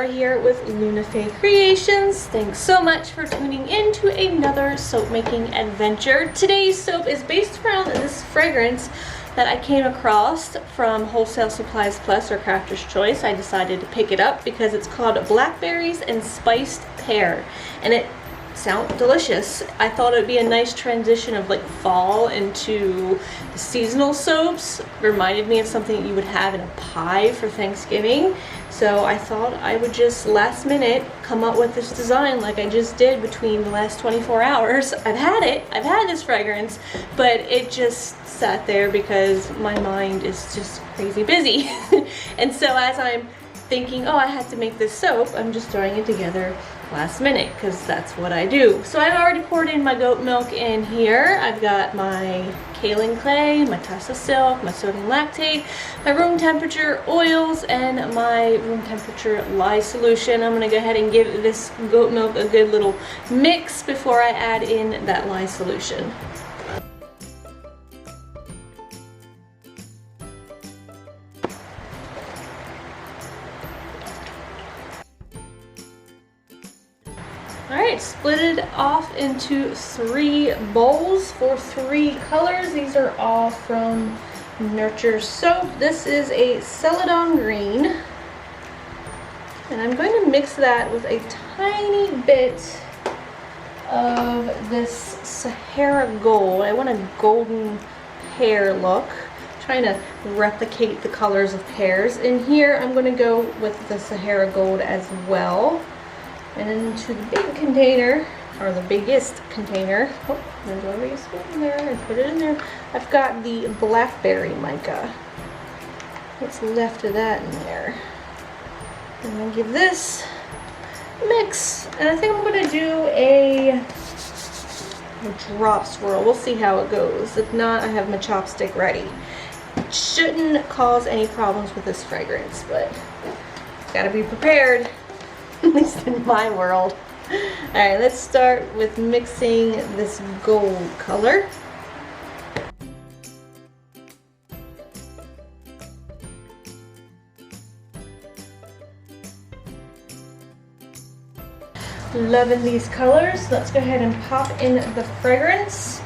Laura here with Fae Creations. Thanks so much for tuning in to another soap making adventure. Today's soap is based around this fragrance that I came across from Wholesale Supplies Plus or Crafter's Choice. I decided to pick it up because it's called Blackberries and Spiced Pear, and it sounds delicious. I thought it would be a nice transition of like fall into the seasonal soaps. Reminded me of something that you would have in a pie for Thanksgiving. So I thought I would just last minute come up with this design like I just did between the last 24 hours. I've had this fragrance, but it just sat there because my mind is just crazy busy. And so as I'm thinking, oh, I have to make this soap, I'm just throwing it together last minute because that's what I do. So I've already poured in my goat milk in here. I've got my kaolin clay, my Tassa silk, my sodium lactate, my room temperature oils, and my room temperature lye solution. I'm gonna go ahead and give this goat milk a good little mix before I add in that lye solution. Alright, split it off into 3 bowls for 3 colors. These are all from Nurture Soap. This is a Celadon Green. And I'm going to mix that with a tiny bit of this Sahara Gold. I want a golden pear look. I'm trying to replicate the colors of pears. In here, I'm going to go with the Sahara Gold as well. And into the big container, or the biggest container, oh, there's my biggest one in there, and put it in there. I've got the blackberry mica. What's left of that in there? I'm gonna give this a mix, and I think I'm gonna do a drop swirl. We'll see how it goes. If not, I have my chopstick ready. It shouldn't cause any problems with this fragrance, but gotta be prepared. At least in my world. Alright, let's start with mixing this gold color. Loving these colors. Let's go ahead and pop in the fragrance.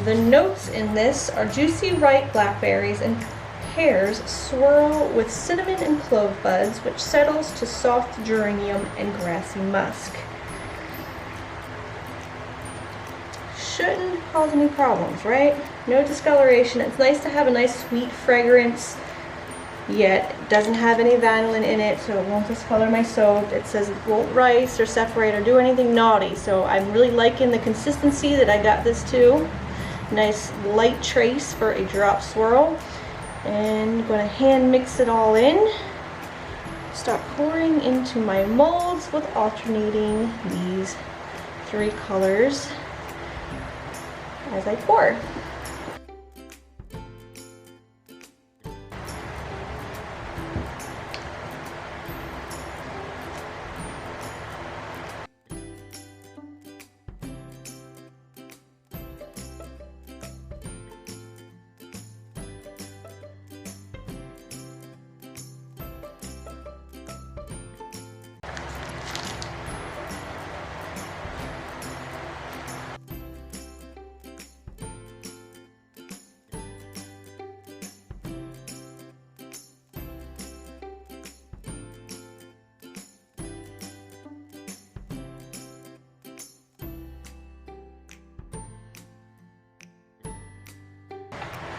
The notes in this are juicy ripe blackberries and pears swirl with cinnamon and clove buds, which settles to soft geranium and grassy musk. Shouldn't cause any problems, right? No discoloration. It's nice to have a nice sweet fragrance, yet it doesn't have any vanillin in it, so it won't discolor my soap. It says it won't rise or separate or do anything naughty, so I'm really liking the consistency that I got this to. Nice light trace for a drop swirl. And I'm going to hand mix it all in. Start pouring into my molds with alternating these 3 colors as I pour.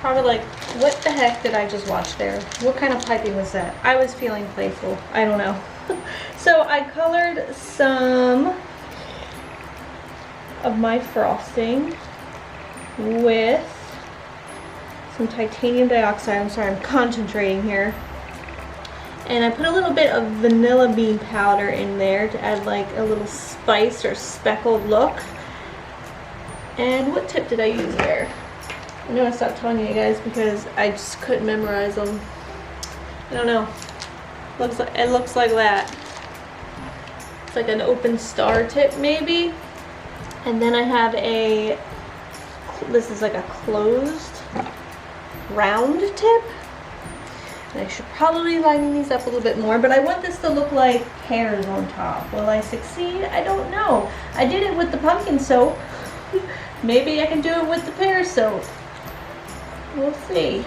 Probably like, what the heck did I just watch there? What kind of piping was that? I was feeling playful. I don't know. So I colored some of my frosting with some titanium dioxide. I'm sorry, I'm concentrating here. And I put a little bit of vanilla bean powder in there to add like a little spice or speckled look. And what tip did I use there? I'm gonna stop telling you guys because I just couldn't memorize them. I don't know. It looks like that. It's like an open star tip maybe. And then I have a, this is like a closed round tip. And I should probably lighten these up a little bit more, but I want this to look like pears on top. Will I succeed? I don't know. I did it with the pumpkin soap. Maybe I can do it with the pear soap. We'll see.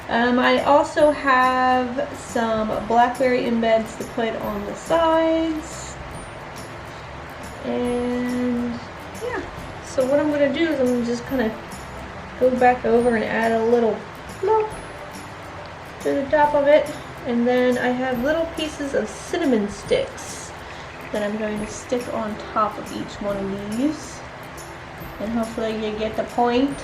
I also have some blackberry embeds to put on the sides. And yeah, so what I'm going to do is I'm just kind of go back over and add a little plop to the top of it. And then I have little pieces of cinnamon sticks that I'm going to stick on top of each one of these. And hopefully you get the point.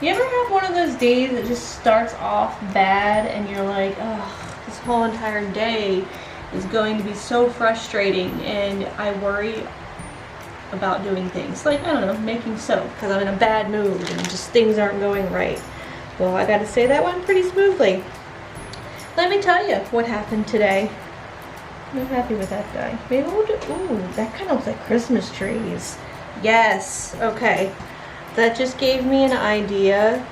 You ever have one of those days that just starts off bad and you're like, oh, this whole entire day is going to be so frustrating, and I worry about doing things like, I don't know, making soap because I'm in a bad mood and just things aren't going right. Well, I gotta say that went pretty smoothly. Let me tell you what happened today. I'm happy with that guy. Maybe we'll do, ooh, that kind of looks like Christmas trees. Yes, okay. That just gave me an idea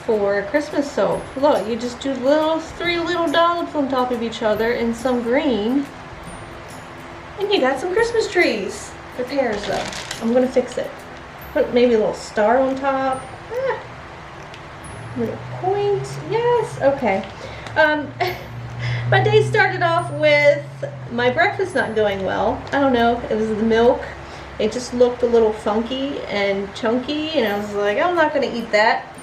for Christmas soap. Look, you just do three little dollops on top of each other in some green, and you got some Christmas trees. The pears though. I'm gonna fix it. Put maybe a little star on top. Little point. Yes, okay. My day started off with my breakfast not going well. I don't know, it was the milk. It just looked a little funky and chunky, and I was like, I'm not gonna eat that.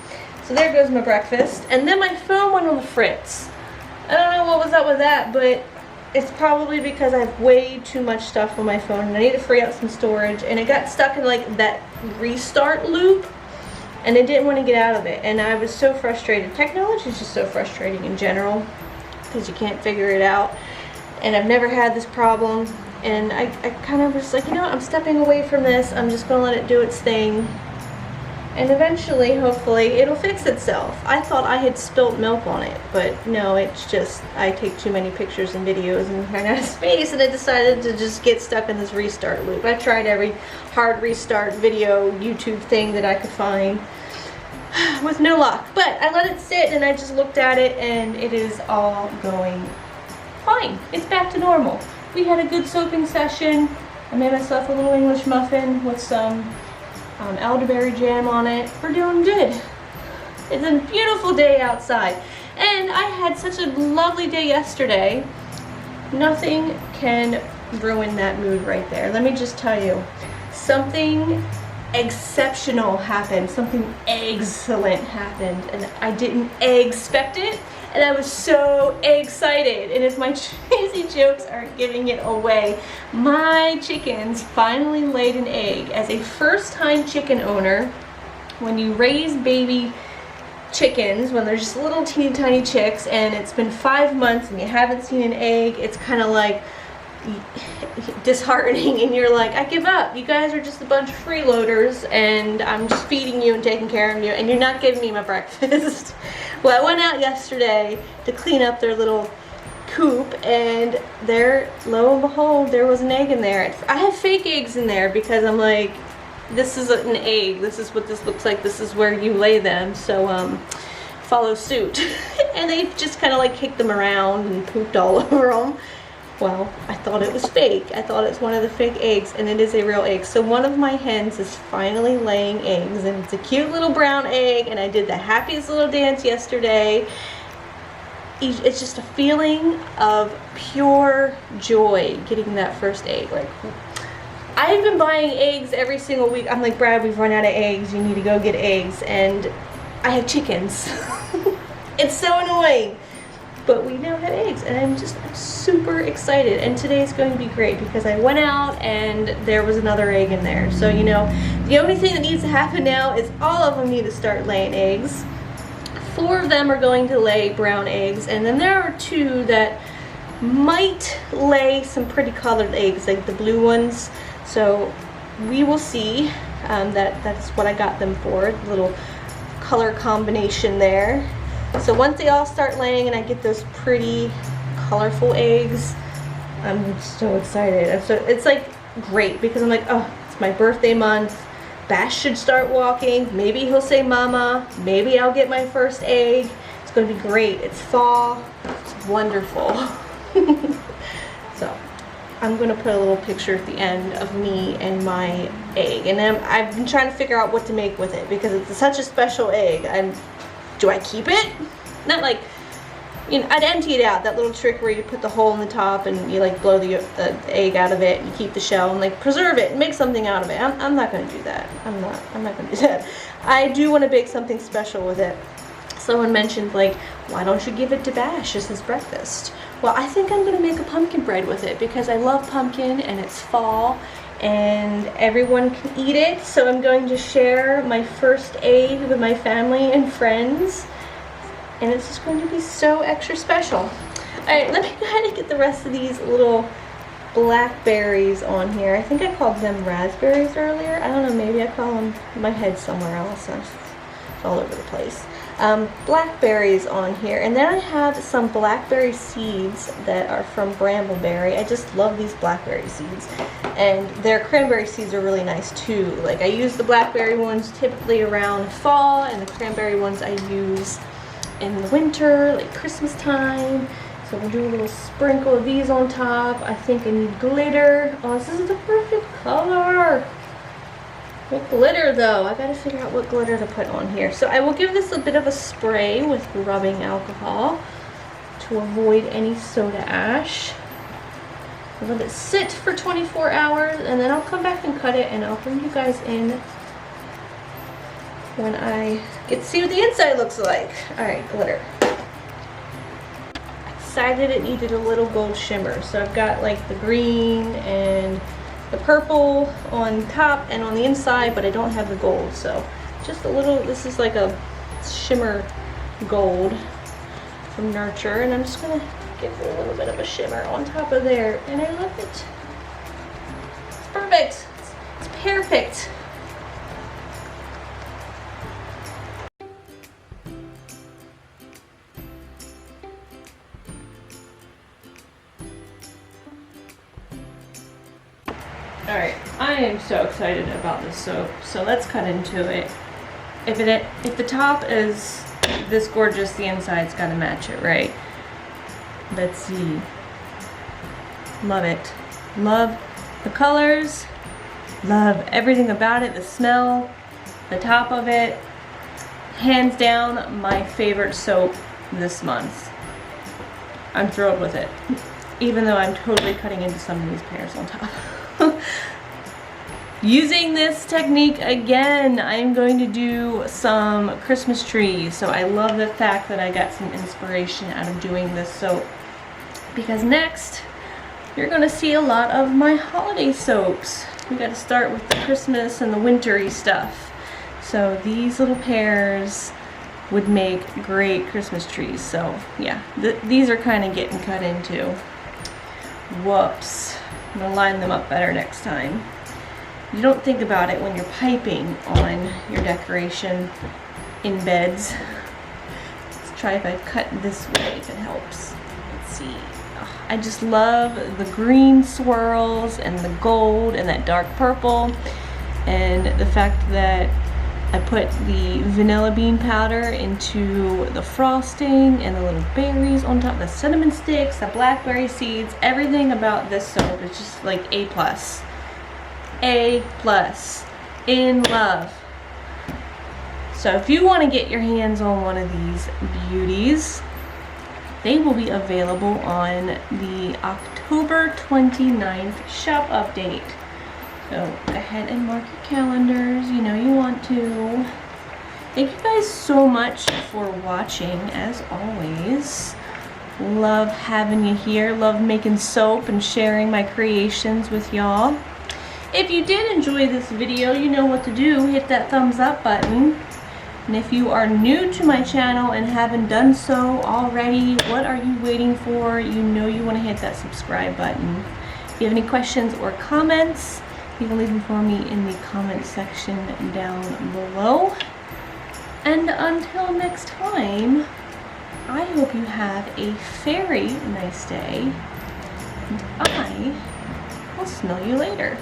So there goes my breakfast. And then my phone went on the fritz. I don't know what was up with that, but it's probably because I have way too much stuff on my phone and I need to free up some storage, and it got stuck in like that restart loop and I didn't want to get out of it, and I was so frustrated. Technology is just so frustrating in general because you can't figure it out, and I've never had this problem, and I kind of was like, you know what, I'm stepping away from this. I'm just gonna let it do its thing, and eventually, hopefully, it'll fix itself. I thought I had spilt milk on it, but no, it's just I take too many pictures and videos and ran out of space, and I decided to just get stuck in this restart loop. I tried every hard restart video YouTube thing that I could find with no luck, but I let it sit and I just looked at it, and it is all going fine. It's back to normal. We had a good soaping session. I made myself a little English muffin with some elderberry jam on it. We're doing good. It's a beautiful day outside, and I had such a lovely day yesterday. Nothing can ruin that mood right there. Let me just tell you, something exceptional happened, something excellent happened, and I didn't expect it, and I was so excited. And if my cheesy jokes aren't giving it away, my chickens finally laid an egg. As a first-time chicken owner, when you raise baby chickens, when they're just little teeny tiny chicks, and it's been 5 months and you haven't seen an egg, it's kind of like disheartening, and you're like, I give up. You guys are just a bunch of freeloaders, and I'm just feeding you and taking care of you, and you're not giving me my breakfast. Well, I went out yesterday to clean up their little coop, and there, lo and behold, there was an egg in there. I have fake eggs in there because I'm like, this is an egg. This is what this looks like. This is where you lay them. So follow suit. And they just kind of like kicked them around and pooped all over them. Well, I thought it was fake. I thought it's one of the fake eggs, and it is a real egg. So one of my hens is finally laying eggs, and it's a cute little brown egg, and I did the happiest little dance yesterday. It's just a feeling of pure joy getting that first egg. Like, I've been buying eggs every single week. I'm like, Brad, we've run out of eggs. You need to go get eggs. And I have chickens. It's so annoying. But we now have eggs, and I'm super excited. And today's going to be great because I went out and there was another egg in there. So, you know, the only thing that needs to happen now is all of them need to start laying eggs. 4 of them are going to lay brown eggs, and then there are 2 that might lay some pretty colored eggs, like the blue ones. So we will see. That's what I got them for, a little color combination there. So once they all start laying and I get those pretty colorful eggs, I'm so excited. So it's like great because I'm like, oh, it's my birthday month, Bash should start walking. Maybe he'll say mama. Maybe I'll get my first egg. It's going to be great. It's fall. It's wonderful. So I'm going to put a little picture at the end of me and my egg. And then I've been trying to figure out what to make with it because it's such a special egg. Do I keep it? Not like, you know, I'd empty it out. That little trick where you put the hole in the top and you like blow the egg out of it and you keep the shell and like preserve it and make something out of it. I'm not going to do that. I'm not going to do that. I do want to bake something special with it. Someone mentioned, like, why don't you give it to Bash as his breakfast? Well, I think I'm going to make a pumpkin bread with it because I love pumpkin and it's fall and everyone can eat it. So I'm going to share my first egg with my family and friends. And it's just going to be so extra special. Alright, let me go ahead and get the rest of these little blackberries on here. I think I called them raspberries earlier. I don't know, maybe I call them, my head somewhere else. It's all over the place. Blackberries on here. And then I have some blackberry seeds that are from Brambleberry. I just love these blackberry seeds. And their cranberry seeds are really nice too. Like I use the blackberry ones typically around fall and the cranberry ones I use in the winter, like Christmas time. So we'll do a little sprinkle of these on top. I think I need glitter. Oh, this is the perfect color. What glitter though? I gotta figure out what glitter to put on here. So I will give this a bit of a spray with rubbing alcohol to avoid any soda ash. I'll let it sit for 24 hours and then I'll come back and cut it and I'll bring you guys in when I get to see what the inside looks like. Alright, glitter. I decided it needed a little gold shimmer. So I've got like the green and the purple on top and on the inside, but I don't have the gold. So just a little, this is like a shimmer gold from Nurture. And I'm just gonna give it a little bit of a shimmer on top of there. And I love it. It's perfect. It's perfect. Alright, I am so excited about this soap, so let's cut into it. If the top is this gorgeous, the inside's gotta match it, right? Let's see. Love it. Love the colors, love everything about it, the smell, the top of it. Hands down, my favorite soap this month. I'm thrilled with it, even though I'm totally cutting into some of these pears on top. Using this technique again, I'm going to do some Christmas trees. So I love the fact that I got some inspiration out of doing this soap, because next you're going to see a lot of my holiday soaps. We got to start with the Christmas and the wintry stuff. So these little pears would make great Christmas trees. So yeah, these are kind of getting cut into. Whoops. I'm going to line them up better next time. You don't think about it when you're piping on your decoration in beds. Let's try if I cut this way, if it helps. Let's see. Oh, I just love the green swirls and the gold and that dark purple. And the fact that I put the vanilla bean powder into the frosting and the little berries on top, the cinnamon sticks, the blackberry seeds, everything about this soap is just like A+. A+. In love. So if you want to get your hands on one of these beauties, they will be available on the October 29th shop update. So go ahead and mark your calendars, you know you want to. Thank you guys so much for watching, as always. Love having you here, love making soap and sharing my creations with y'all. If you did enjoy this video, you know what to do. Hit that thumbs up button. And if you are new to my channel and haven't done so already, what are you waiting for? You know you want to hit that subscribe button. If you have any questions or comments, you can leave them for me in the comment section down below. And until next time, I hope you have a very nice day. And I will smell you later.